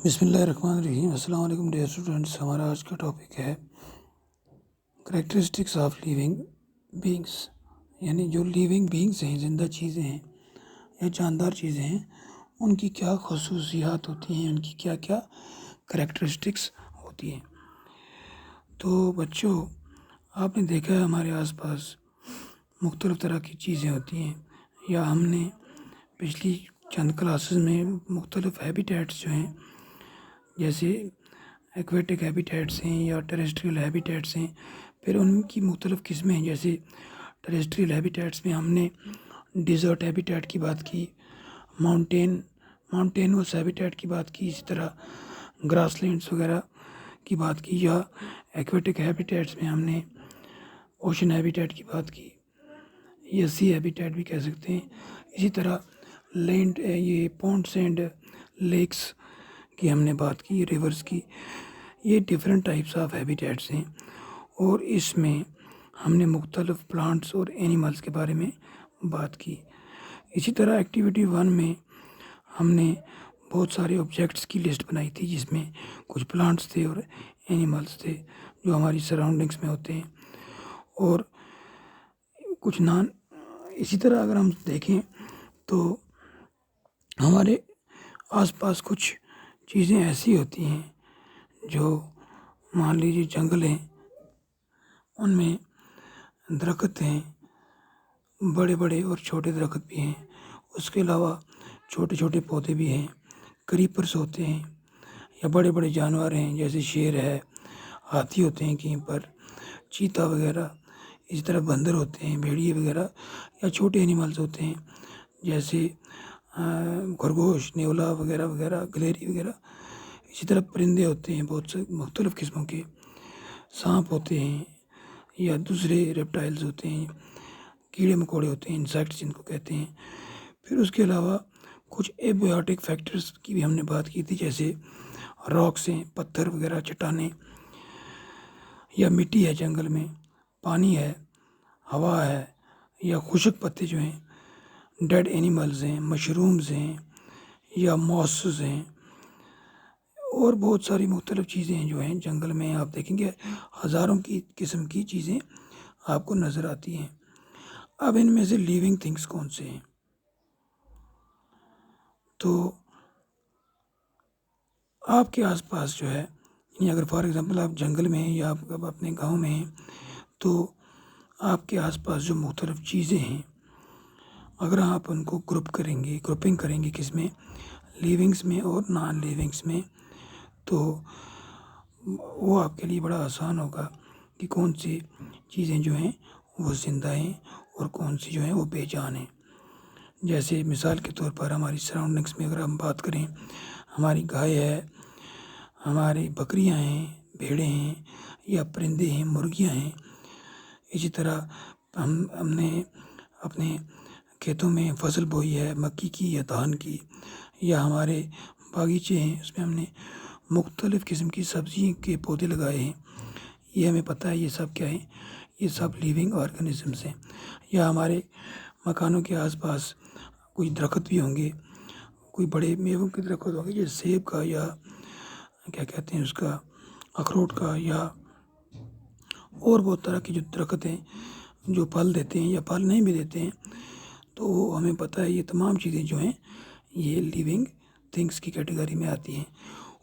بسم اللہ الرحمن الرحیم۔ السلام علیکم ڈیئر اسٹوڈنٹس، ہمارا آج کا ٹاپک ہے کریکٹرسٹکس آف لیونگ بینگس، یعنی جو لیونگ بینگس ہیں، زندہ چیزیں ہیں یا جاندار چیزیں ہیں، ان کی کیا خصوصیات ہوتی ہیں، ان کی کیا کیا کریکٹرسٹکس ہوتی ہیں۔ تو بچوں، آپ نے دیکھا ہے ہمارے آس پاس مختلف طرح کی چیزیں ہوتی ہیں، یا ہم نے پچھلی چند کلاسز میں مختلف ہیبیٹیٹس جو ہیں، جیسے ایکویٹک ہیبیٹیٹس ہیں یا ٹیریسٹریل ہیبیٹیٹس ہیں، پھر ان کی مختلف قسمیں ہیں۔ جیسے ٹیریسٹریل ہیبیٹیٹس میں ہم نے ڈیزرٹ ہیبیٹیٹ کی بات کی، ماؤنٹینوس ہیبیٹیٹ کی بات کی، اسی طرح گراس لینڈس وغیرہ کی بات کی، یا ایکویٹک ہیبیٹیٹس میں ہم نے اوشن ہیبیٹیٹ کی بات کی، یا سی ہیبیٹیٹ بھی کہہ سکتے ہیں۔ اسی طرح لینڈ، یہ پونڈس اینڈ لیکس کی ہم نے بات کی، ریورز کی۔ یہ ڈفرینٹ ٹائپس آف ہیبیٹیٹس ہیں، اور اس میں ہم نے مختلف پلانٹس اور اینیملس کے بارے میں بات کی۔ اسی طرح ایکٹیویٹی 1 میں ہم نے بہت سارے آبجیکٹس کی لسٹ بنائی تھی، جس میں کچھ پلانٹس تھے اور اینیملس تھے جو ہماری سراؤنڈنگس میں ہوتے ہیں، اور کچھ اسی طرح اگر ہم دیکھیں تو ہمارے آس پاس کچھ چیزیں ایسی ہوتی ہیں جو مان لیجیے جنگل ہیں، ان میں درخت ہیں، بڑے بڑے اور چھوٹے درخت بھی ہیں۔ اس کے علاوہ چھوٹے چھوٹے پودے بھی ہیں، کریپرس ہوتے ہیں، یا بڑے بڑے جانور ہیں جیسے شیر ہے، ہاتھی ہوتے ہیں کہیں پر، چیتا وغیرہ، اسی طرح بندر ہوتے ہیں، بھیڑیے وغیرہ، یا چھوٹے اینیملز ہوتے ہیں جیسے خرگوش، نیولا وغیرہ وغیرہ، گلیری وغیرہ۔ اسی طرح پرندے ہوتے ہیں بہت سے مختلف قسموں کے، سانپ ہوتے ہیں، یا دوسرے ریپٹائلز ہوتے ہیں، کیڑے مکوڑے ہوتے ہیں، انسیکٹس جن کو کہتے ہیں۔ پھر اس کے علاوہ کچھ ایبیوٹک فیکٹرز کی بھی ہم نے بات کی تھی، جیسے راکس ہیں، پتھر وغیرہ، چٹانیں، یا مٹی ہے جنگل میں، پانی ہے، ہوا ہے، یا خشک پتے جو ہیں، ڈیڈ اینیملز ہیں، مشرومز ہیں، یا ماسز ہیں، اور بہت ساری مختلف چیزیں ہیں جو ہیں جنگل میں۔ آپ دیکھیں گے ہزاروں کی قسم کی چیزیں آپ کو نظر آتی ہیں۔ اب ان میں سے لیونگ تھنگس کون سے ہیں؟ تو آپ کے آس پاس جو ہے، یعنی اگر فار ایگزامپل آپ جنگل میں ہیں یا آپ اپنے گاؤں میں ہیں، تو آپ کے آس پاس جو مختلف چیزیں ہیں، اگر آپ ان کو گروپنگ کریں گے کس میں، لیونگس میں اور نان لیونگس میں، تو وہ آپ کے لیے بڑا آسان ہوگا کہ کون سی چیزیں جو ہیں وہ زندہ ہیں اور کون سی جو ہیں وہ بے جان ہیں۔ جیسے مثال کے طور پر ہماری سراؤنڈنگس میں اگر ہم بات کریں، ہماری گائے ہے، ہماری بکریاں ہیں، بھیڑیں ہیں، یا پرندے ہیں، مرغیاں ہیں۔ اسی طرح ہم نے اپنے کھیتوں میں فصل بوئی ہے، مکئی کی یا دھان کی، یا ہمارے باغیچے ہیں، اس میں ہم نے مختلف قسم کی سبزی کے پودے لگائے ہیں۔ یہ ہمیں پتہ ہے یہ سب کیا ہیں، یہ سب لیونگ آرگنزمس ہیں۔ یا ہمارے مکانوں کے آس پاس کچھ درخت بھی ہوں گے، کوئی بڑے میووں کے درخت ہوں گے، جیسے سیب کا، یا کیا کہتے ہیں اس کا، اخروٹ کا، یا اور بہت طرح کے جو درخت ہیں جو پھل دیتے ہیں یا پھل نہیں بھی دیتے ہیں۔ تو ہمیں پتہ ہے یہ تمام چیزیں جو ہیں یہ لیونگ تھنگس کی کیٹیگری میں آتی ہیں۔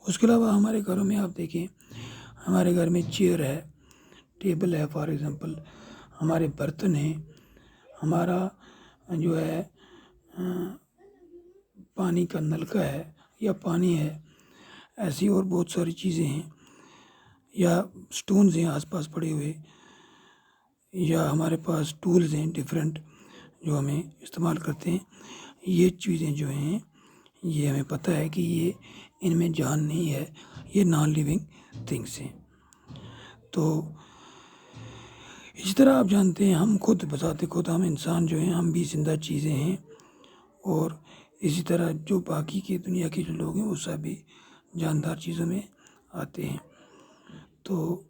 اس کے علاوہ ہمارے گھروں میں آپ دیکھیں، ہمارے گھر میں چیئر ہے، ٹیبل ہے، فار ایگزامپل ہمارے برتن ہیں، ہمارا جو ہے پانی کا نلکا ہے یا پانی ہے، ایسی اور بہت ساری چیزیں ہیں، یا سٹونز ہیں آس پاس پڑے ہوئے، یا ہمارے پاس ٹولز ہیں ڈیفرنٹ جو ہمیں استعمال کرتے ہیں۔ یہ چیزیں جو ہیں یہ ہمیں پتہ ہے کہ یہ ان میں جان نہیں ہے، یہ نان لیونگ تھنگس ہیں۔ تو اسی طرح آپ جانتے ہیں ہم خود بذات خود، ہم انسان جو ہیں، ہم بھی زندہ چیزیں ہیں، اور اسی طرح جو باقی کی دنیا کے جو لوگ ہیں وہ سب بھی جاندار چیزوں میں آتے ہیں۔ تو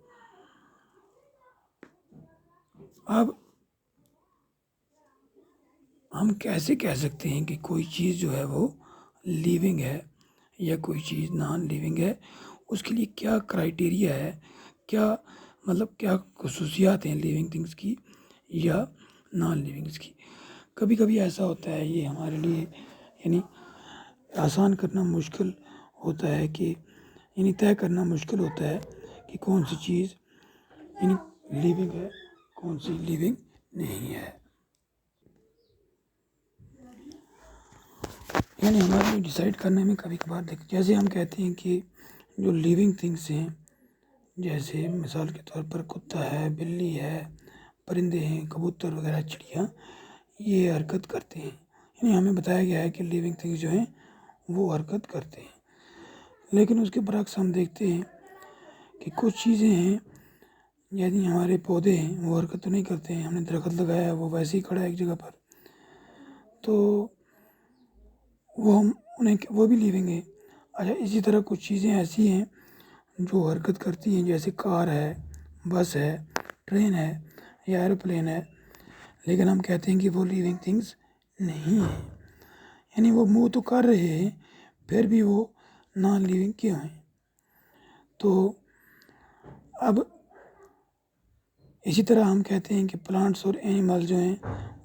اب ہم کیسے کہہ سکتے ہیں کہ کوئی چیز جو ہے وہ لیونگ ہے یا کوئی چیز نان لیونگ ہے، اس کے لیے کیا کرائٹیریا ہے، کیا کیا خصوصیات ہیں لیونگ تھنگس کی یا نان لیونگس کی. کبھی کبھی ایسا ہوتا ہے، یہ ہمارے لیے یعنی آسان کرنا مشکل ہوتا ہے کہ طے کرنا مشکل ہوتا ہے کہ کون سی چیز لیونگ ہے، کون سی لیونگ نہیں ہے. ہمارے لیے ڈیسائیڈ کرنے میں کبھی کبھار جیسے ہم کہتے ہیں کہ جو لیونگ تھنگس ہیں، جیسے مثال کے طور پر کتا ہے، بلی ہے، پرندے ہیں، کبوتر وغیرہ، چڑیا، یہ حرکت کرتے ہیں. ہمیں بتایا گیا ہے کہ لیونگ تھنگس جو ہیں وہ حرکت کرتے ہیں. لیکن اس کے برعکس ہم دیکھتے ہیں کہ کچھ چیزیں ہیں، یعنی ہمارے پودے ہیں، وہ حرکت تو نہیں کرتے ہیں. ہم نے درخت لگایا ہے، وہ ویسے ہی کھڑا ہے ایک جگہ پر، تو وہ بھی لیونگ ہے. اچھا، اسی طرح کچھ چیزیں ایسی ہیں جو حرکت کرتی ہیں، جیسے کار ہے، بس ہے، ٹرین ہے یا ایروپلین ہے، لیکن ہم کہتے ہیں کہ وہ لیونگ تھنگس نہیں ہیں. وہ موو تو کر رہے ہیں، پھر بھی وہ نان لیونگ کیوں ہیں؟ تو اب اسی طرح ہم کہتے ہیں کہ پلانٹس اور اینیمل جو ہیں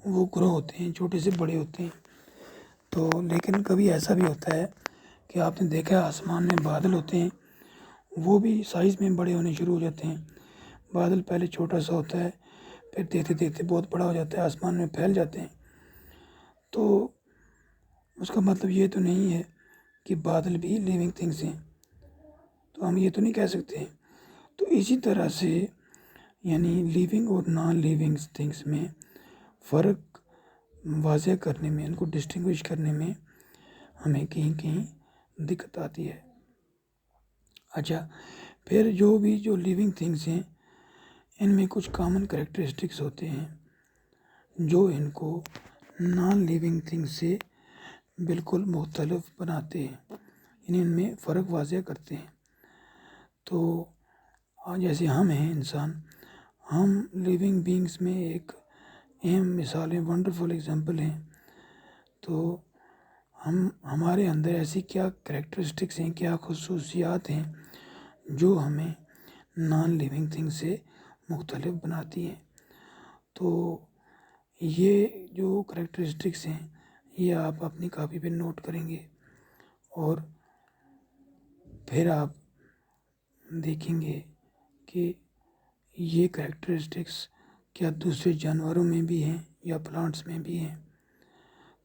وہ گرو ہوتے ہیں، چھوٹے سے بڑے ہوتے ہیں. تو لیکن کبھی ایسا بھی ہوتا ہے کہ آپ نے دیکھا ہے آسمان میں بادل ہوتے ہیں، وہ بھی سائز میں بڑے ہونے شروع ہو جاتے ہیں. بادل پہلے چھوٹا سا ہوتا ہے، پھر دیکھتے دیکھتے بہت بڑا ہو جاتا ہے، آسمان میں پھیل جاتے ہیں. تو اس کا مطلب یہ تو نہیں ہے کہ بادل بھی لیونگ تھنگس ہیں، تو ہم یہ تو نہیں کہہ سکتے ہیں. تو اسی طرح سے لیونگ اور نان لیونگ تھنگس میں فرق واضح کرنے میں، ان کو ڈسٹنگوش کرنے میں ہمیں کہیں کہیں دقت آتی ہے. اچھا، پھر جو لیونگ تھنگس ہیں، ان میں کچھ کامن کریکٹرسٹکس ہوتے ہیں جو ان کو نان لیونگ تھنگس سے بالکل مختلف بناتے ہیں، ان میں فرق واضح کرتے ہیں. تو جیسے ہم ہیں انسان، ہم لیونگ بینگس میں ایک اہم مثال ہیں، ونڈرفل ایگزامپل ہیں. تو ہمارے اندر ایسی کیا کریکٹرسٹکس ہیں، کیا خصوصیات ہیں جو ہمیں نان لیونگ تھنگ سے مختلف بناتی ہیں. تو یہ جو کریکٹرسٹکس ہیں یہ آپ اپنی کاپی پہ نوٹ کریں گے، اور پھر آپ دیکھیں گے کہ یہ کریکٹرسٹکس کیا دوسرے جانوروں میں بھی ہیں یا پلانٹس میں بھی ہیں.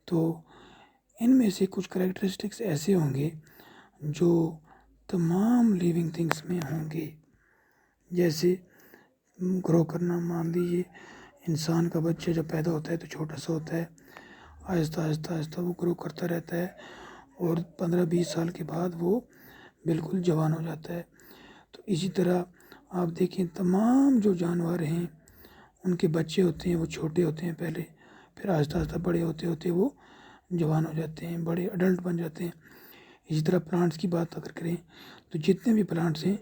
تو ان میں سے کچھ کریکٹرسٹکس ایسے ہوں گے جو تمام لیونگ تھنگس میں ہوں گے. جیسے گرو کرنا، مان لیجیے انسان کا بچہ جب پیدا ہوتا ہے تو چھوٹا سا ہوتا ہے، آہستہ آہستہ آہستہ وہ گرو کرتا رہتا ہے، اور 15-20 سال کے بعد وہ بالکل جوان ہو جاتا ہے. تو اسی طرح آپ دیکھیں تمام جو جانور ہیں ان کے بچے ہوتے ہیں، وہ چھوٹے ہوتے ہیں پہلے، پھر آہستہ آہستہ بڑے ہوتے ہوتے وہ جوان ہو جاتے ہیں، بڑے اڈلٹ بن جاتے ہیں. اسی طرح پلانٹس کی بات اگر کریں تو جتنے بھی پلانٹس ہیں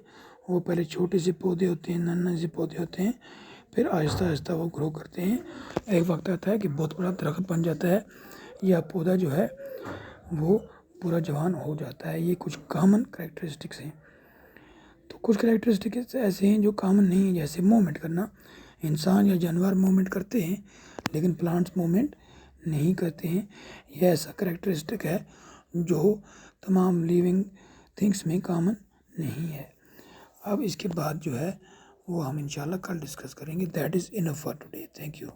وہ پہلے چھوٹے سے پودے ہوتے ہیں، ننھے سے پودے ہوتے ہیں، پھر آہستہ آہستہ وہ گرو کرتے ہیں. ایک وقت آتا ہے کہ بہت بڑا درخت بن جاتا ہے، یا پودا جو ہے وہ پورا جوان ہو جاتا ہے. یہ کچھ کامن کریکٹرسٹکس ہیں. تو کچھ کریکٹرسٹکس ایسے ہیں جو کامن نہیں ہیں، جیسے موومنٹ کرنا. انسان یا جانور موومنٹ کرتے ہیں لیکن پلانٹس موومنٹ نہیں کرتے ہیں. یہ ایسا کریکٹرسٹک ہے جو تمام لیونگ تھنگس میں کامن نہیں ہے. اب اس کے بعد جو ہے وہ ہم انشاءاللہ کل ڈسکس کریں گے. That is enough for today. Thank you.